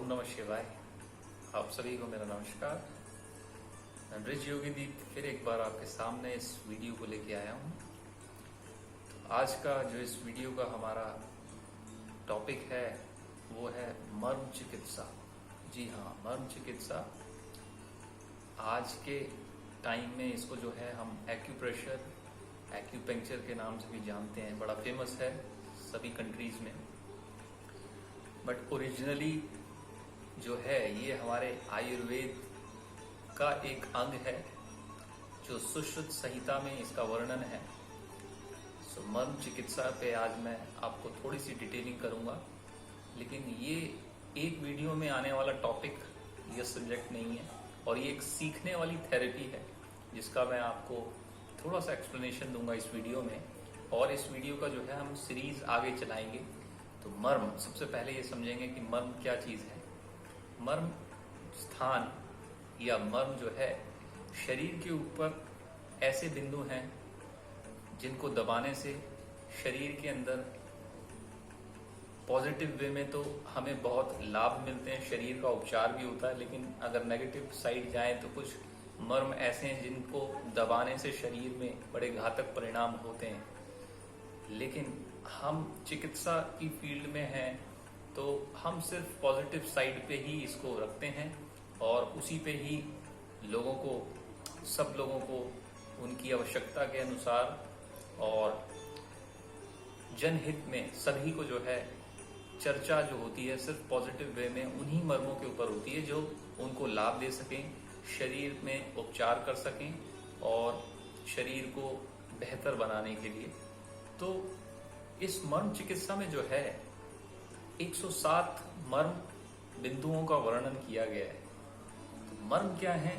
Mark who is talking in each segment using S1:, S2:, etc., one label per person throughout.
S1: ओम नमः शिवाय। आप सभी को मेरा नमस्कार। मैं ब्रिज योगी दीप फिर एक बार आपके सामने इस वीडियो को लेके आया हूँ। तो आज का जो इस वीडियो का हमारा टॉपिक है वो है मर्म चिकित्सा। जी हाँ, मर्म चिकित्सा। आज के टाइम में इसको जो है हम एक्यूप्रेशर, एक्यूपंक्चर के नाम से भी जानते हैं। बड़ा फेमस है सभी कंट्रीज में। बट ओरिजिनली जो है ये हमारे आयुर्वेद का एक अंग है जो सुश्रुत संहिता में इसका वर्णन है। सो मर्म चिकित्सा पे आज मैं आपको थोड़ी सी डिटेलिंग करूंगा, लेकिन ये एक वीडियो में आने वाला टॉपिक, ये सब्जेक्ट नहीं है और ये एक सीखने वाली थेरेपी है जिसका मैं आपको थोड़ा सा एक्सप्लेनेशन दूंगा इस वीडियो में। और इस वीडियो का जो है हम सीरीज आगे चलाएंगे। तो मर्म, सबसे पहले ये समझेंगे कि मर्म क्या चीज़ है। मर्म स्थान या मर्म जो है शरीर के ऊपर ऐसे बिंदु हैं जिनको दबाने से शरीर के अंदर पॉजिटिव वे में तो हमें बहुत लाभ मिलते हैं, शरीर का उपचार भी होता है। लेकिन अगर नेगेटिव साइड जाए तो कुछ मर्म ऐसे हैं जिनको दबाने से शरीर में बड़े घातक परिणाम होते हैं। लेकिन हम चिकित्सा की फील्ड में हैं तो हम सिर्फ पॉजिटिव साइड पे ही इसको रखते हैं और उसी पे ही लोगों को, सब लोगों को उनकी आवश्यकता के अनुसार और जनहित में सभी को जो है चर्चा जो होती है सिर्फ पॉजिटिव वे में उन्हीं मर्मों के ऊपर होती है जो उनको लाभ दे सकें, शरीर में उपचार कर सकें और शरीर को बेहतर बनाने के लिए। तो इस मर्म चिकित्सा में जो है 107 मर्म बिंदुओं का वर्णन किया गया है। तो मर्म क्या है?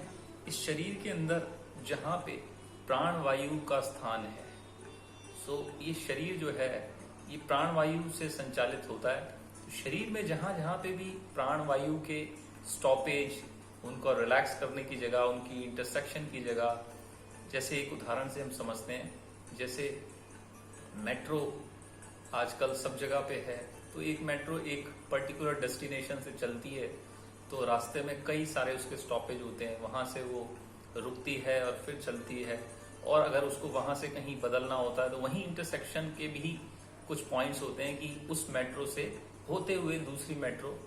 S1: इस शरीर के अंदर जहां पे प्राण वायु का स्थान है। सो ये शरीर जो है ये प्राण वायु से संचालित होता है। तो शरीर में जहां जहां पे भी प्राण वायु के स्टॉपेज, उनको रिलैक्स करने की जगह, उनकी इंटरसेक्शन की जगह, जैसे एक उदाहरण से हम समझते हैं, जैसे मेट्रो आजकल सब जगह पे है। तो एक मेट्रो एक पर्टिकुलर डेस्टिनेशन से चलती है तो रास्ते में कई सारे उसके स्टॉपेज होते हैं, वहां से वो रुकती है और फिर चलती है। और अगर उसको वहां से कहीं बदलना होता है तो वहीं इंटरसेक्शन के भी कुछ पॉइंट्स होते हैं कि उस मेट्रो से होते हुए दूसरी मेट्रो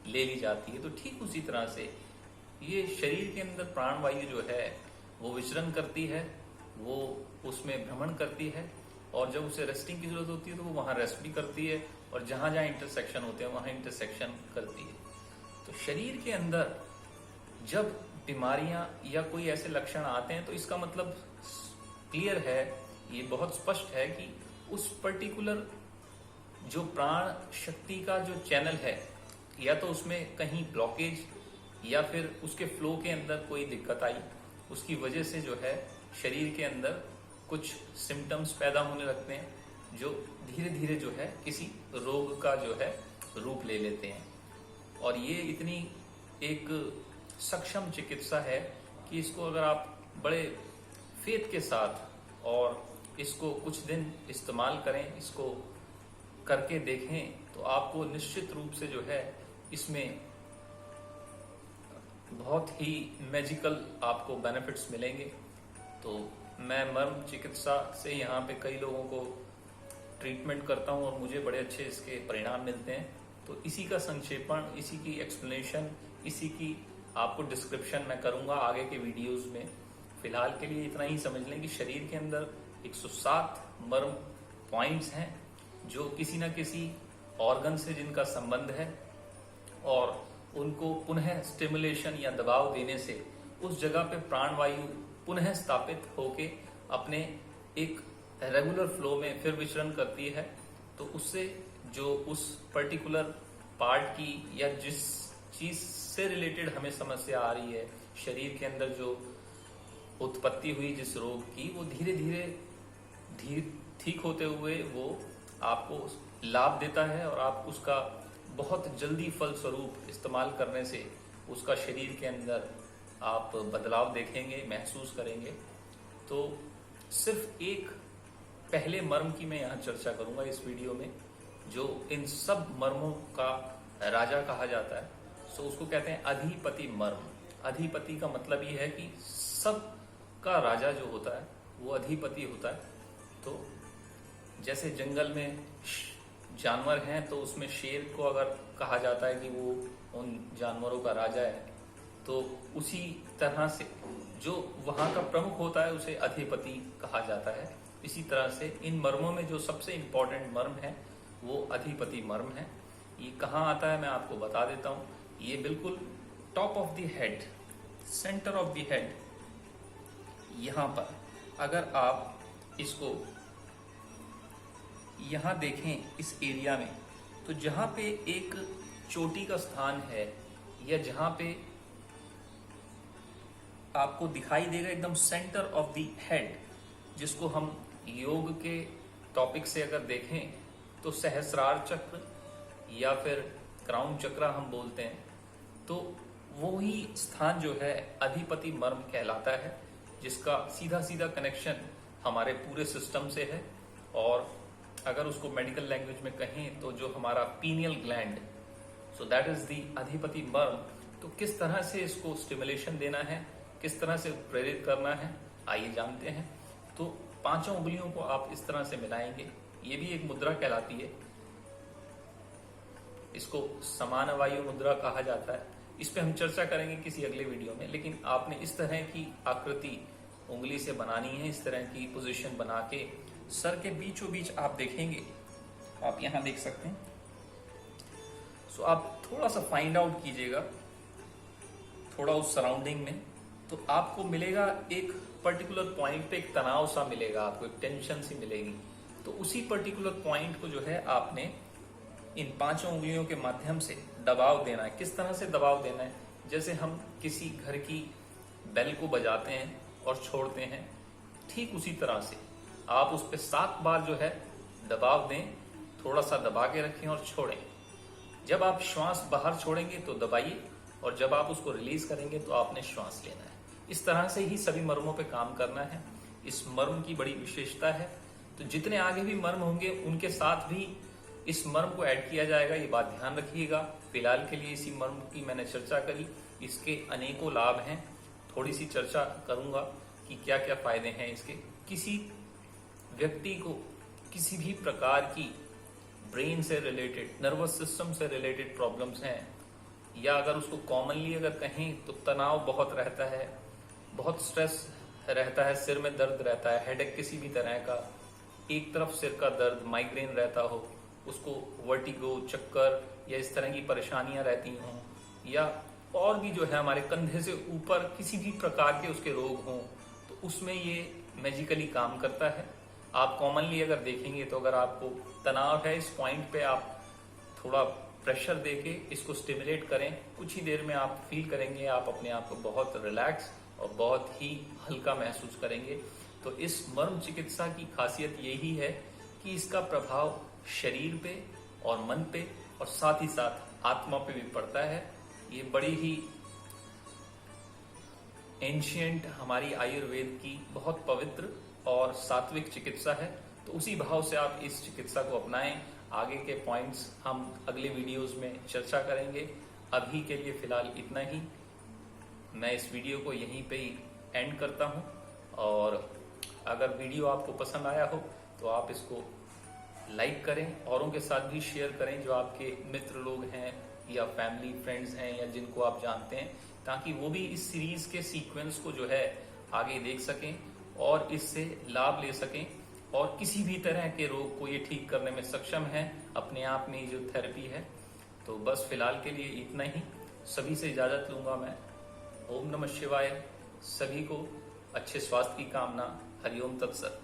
S1: ले ली जाती है। तो ठीक उसी तरह से ये शरीर के अंदर प्राण वायु जो है वो विचरण करती है, वो उसमें भ्रमण करती है और जब उसे रेस्टिंग की जरूरत होती है तो वो वहां रेस्ट भी करती है और जहां जहां इंटरसेक्शन होते हैं वहां इंटरसेक्शन करती है। तो शरीर के अंदर जब बीमारियां या कोई ऐसे लक्षण आते हैं तो इसका मतलब क्लियर है, ये बहुत स्पष्ट है कि उस पर्टिकुलर जो प्राण शक्ति का जो चैनल है या तो उसमें कहीं ब्लॉकेज या फिर उसके फ्लो के अंदर कोई दिक्कत आई, उसकी वजह से जो है शरीर के अंदर कुछ सिम्टम्स पैदा होने लगते हैं जो धीरे धीरे जो है किसी रोग का जो है रूप ले लेते हैं। और ये इतनी एक सक्षम चिकित्सा है कि इसको अगर आप बड़े फेथ के साथ और इसको कुछ दिन इस्तेमाल करें, इसको करके देखें तो आपको निश्चित रूप से जो है इसमें बहुत ही मैजिकल आपको बेनिफिट्स मिलेंगे। तो मैं मर्म चिकित्सा से यहाँ पे कई लोगों को ट्रीटमेंट करता हूँ और मुझे बड़े अच्छे इसके परिणाम मिलते हैं। तो इसी का संक्षेपण, इसी की एक्सप्लेनेशन, इसी की आपको डिस्क्रिप्शन मैं करूंगा आगे के वीडियोस में। फिलहाल के लिए इतना ही समझ लें कि शरीर के अंदर 107 मर्म पॉइंट्स हैं जो किसी न किसी ऑर्गन से जिनका संबंध है और उनको पुनः स्टिमुलेशन या दबाव देने से उस जगह पे प्राण वायु पुनः स्थापित होके अपने एक रेगुलर फ्लो में फिर विचरण करती है। तो उससे जो उस पर्टिकुलर पार्ट की या जिस चीज से रिलेटेड हमें समस्या आ रही है, शरीर के अंदर जो उत्पत्ति हुई जिस रोग की, वो धीरे धीरे ठीक होते हुए वो आपको लाभ देता है और आप उसका बहुत जल्दी फल स्वरूप इस्तेमाल करने से उसका शरीर के अंदर आप बदलाव देखेंगे, महसूस करेंगे। तो सिर्फ एक पहले मर्म की मैं यहाँ चर्चा करूंगा इस वीडियो में, जो इन सब मर्मों का राजा कहा जाता है। सो उसको कहते हैं अधिपति मर्म। अधिपति का मतलब ये है कि सब का राजा जो होता है वो अधिपति होता है। तो जैसे जंगल में जानवर हैं तो उसमें शेर को अगर कहा जाता है कि वो उन जानवरों का राजा है, तो उसी तरह से जो वहां का प्रमुख होता है उसे अधिपति कहा जाता है। इसी तरह से इन मर्मों में जो सबसे इंपॉर्टेंट मर्म है वो अधिपति मर्म है। ये कहाँ आता है मैं आपको बता देता हूँ। ये बिल्कुल top of the head, centre of the head, यहाँ पर अगर आप इसको यहाँ देखें इस एरिया में, तो जहाँ पे एक चोटी का स्थान है या जहाँ पे आपको दिखाई देगा एकदम सेंटर ऑफ द हेड, जिसको हम योग के टॉपिक से अगर देखें तो सहस्रार चक्र या फिर क्राउन चक्र हम बोलते हैं, तो वो ही स्थान जो है अधिपति मर्म कहलाता है, जिसका सीधा सीधा कनेक्शन हमारे पूरे सिस्टम से है। और अगर उसको मेडिकल लैंग्वेज में कहें तो जो हमारा pineal gland, so that is the अधिपति मर्म। तो किस तरह से इसको स्टिमुलेशन देना है, किस तरह से प्रेरित करना है, आइए जानते हैं। तो पांचों उंगलियों को आप इस तरह से मिलाएंगे, ये भी एक मुद्रा कहलाती है। इसको समान वायु मुद्रा कहा जाता है। इस पे हम चर्चा करेंगे किसी अगले वीडियो में, लेकिन आपने इस तरह की आकृति उंगली से बनानी है। इस तरह की पोजीशन बना के सर के बीचों बीच आप देखेंगे, आप यहां देख सकते हैं। सो आप थोड़ा सा फाइंड आउट कीजिएगा, थोड़ा उस सराउंडिंग में, तो आपको मिलेगा एक पर्टिकुलर पॉइंट पे एक तनाव सा मिलेगा, आपको एक टेंशन सी मिलेगी। तो उसी पर्टिकुलर पॉइंट को जो है आपने इन पांचों उंगलियों के माध्यम से दबाव देना है। किस तरह से दबाव देना है? जैसे हम किसी घर की बेल को बजाते हैं और छोड़ते हैं, ठीक उसी तरह से आप उस पर 7 बार जो है दबाव दें, थोड़ा सा दबा के रखें और छोड़ें। जब आप श्वास बाहर छोड़ेंगे तो दबाइए, और जब आप उसको रिलीज करेंगे तो आपने श्वास लेना है। इस तरह से ही सभी मर्मों पे काम करना है। इस मर्म की बड़ी विशेषता है। तो जितने आगे भी मर्म होंगे उनके साथ भी इस मर्म को ऐड किया जाएगा, ये बात ध्यान रखिएगा। फिलहाल के लिए इसी मर्म की मैंने चर्चा करी, इसके अनेकों लाभ हैं। थोड़ी सी चर्चा करूंगा कि क्या क्या फायदे हैं इसके। किसी व्यक्ति को किसी भी प्रकार की ब्रेन से रिलेटेड, नर्वस सिस्टम से रिलेटेड प्रॉब्लम्स हैं, या अगर उसको कॉमनली अगर कहें तो तनाव बहुत रहता है, बहुत स्ट्रेस रहता है, सिर में दर्द रहता है, हेडेक किसी भी तरह का, एक तरफ सिर का दर्द, माइग्रेन रहता हो, उसको वर्टिगो, चक्कर या इस तरह की परेशानियां रहती हों, या और भी जो है हमारे कंधे से ऊपर किसी भी प्रकार के उसके रोग हों, तो उसमें ये मैजिकली काम करता है। आप कॉमनली अगर देखेंगे तो अगर आपको तनाव है, इस पॉइंट पे आप थोड़ा प्रेशर देके इसको स्टिमुलेट करें, कुछ ही देर में आप फील करेंगे आप अपने आप को बहुत रिलैक्स और बहुत ही हल्का महसूस करेंगे। तो इस मर्म चिकित्सा की खासियत यही है कि इसका प्रभाव शरीर पे और मन पे और साथ ही साथ आत्मा पे भी पड़ता है। ये बड़ी ही एंशिएंट हमारी आयुर्वेद की बहुत पवित्र और सात्विक चिकित्सा है। तो उसी भाव से आप इस चिकित्सा को अपनाएं। आगे के पॉइंट्स हम अगले वीडियोस में चर्चा करेंगे। अभी के लिए फिलहाल इतना ही। मैं इस वीडियो को यहीं पे ही एंड करता हूं, और अगर वीडियो आपको पसंद आया हो तो आप इसको लाइक करें, औरों के साथ भी शेयर करें जो आपके मित्र लोग हैं या फैमिली फ्रेंड्स हैं या जिनको आप जानते हैं, ताकि वो भी इस सीरीज के सीक्वेंस को जो है आगे देख सकें और इससे लाभ ले सकें, और किसी भी तरह के रोग को ये ठीक करने में सक्षम है अपने आप में जो थेरेपी है। तो बस फिलहाल के लिए इतना ही। सभी से इजाजत लूंगा मैं। ओम नमः शिवाय। सभी को अच्छे स्वास्थ्य की कामना। हरिओम तत्सत।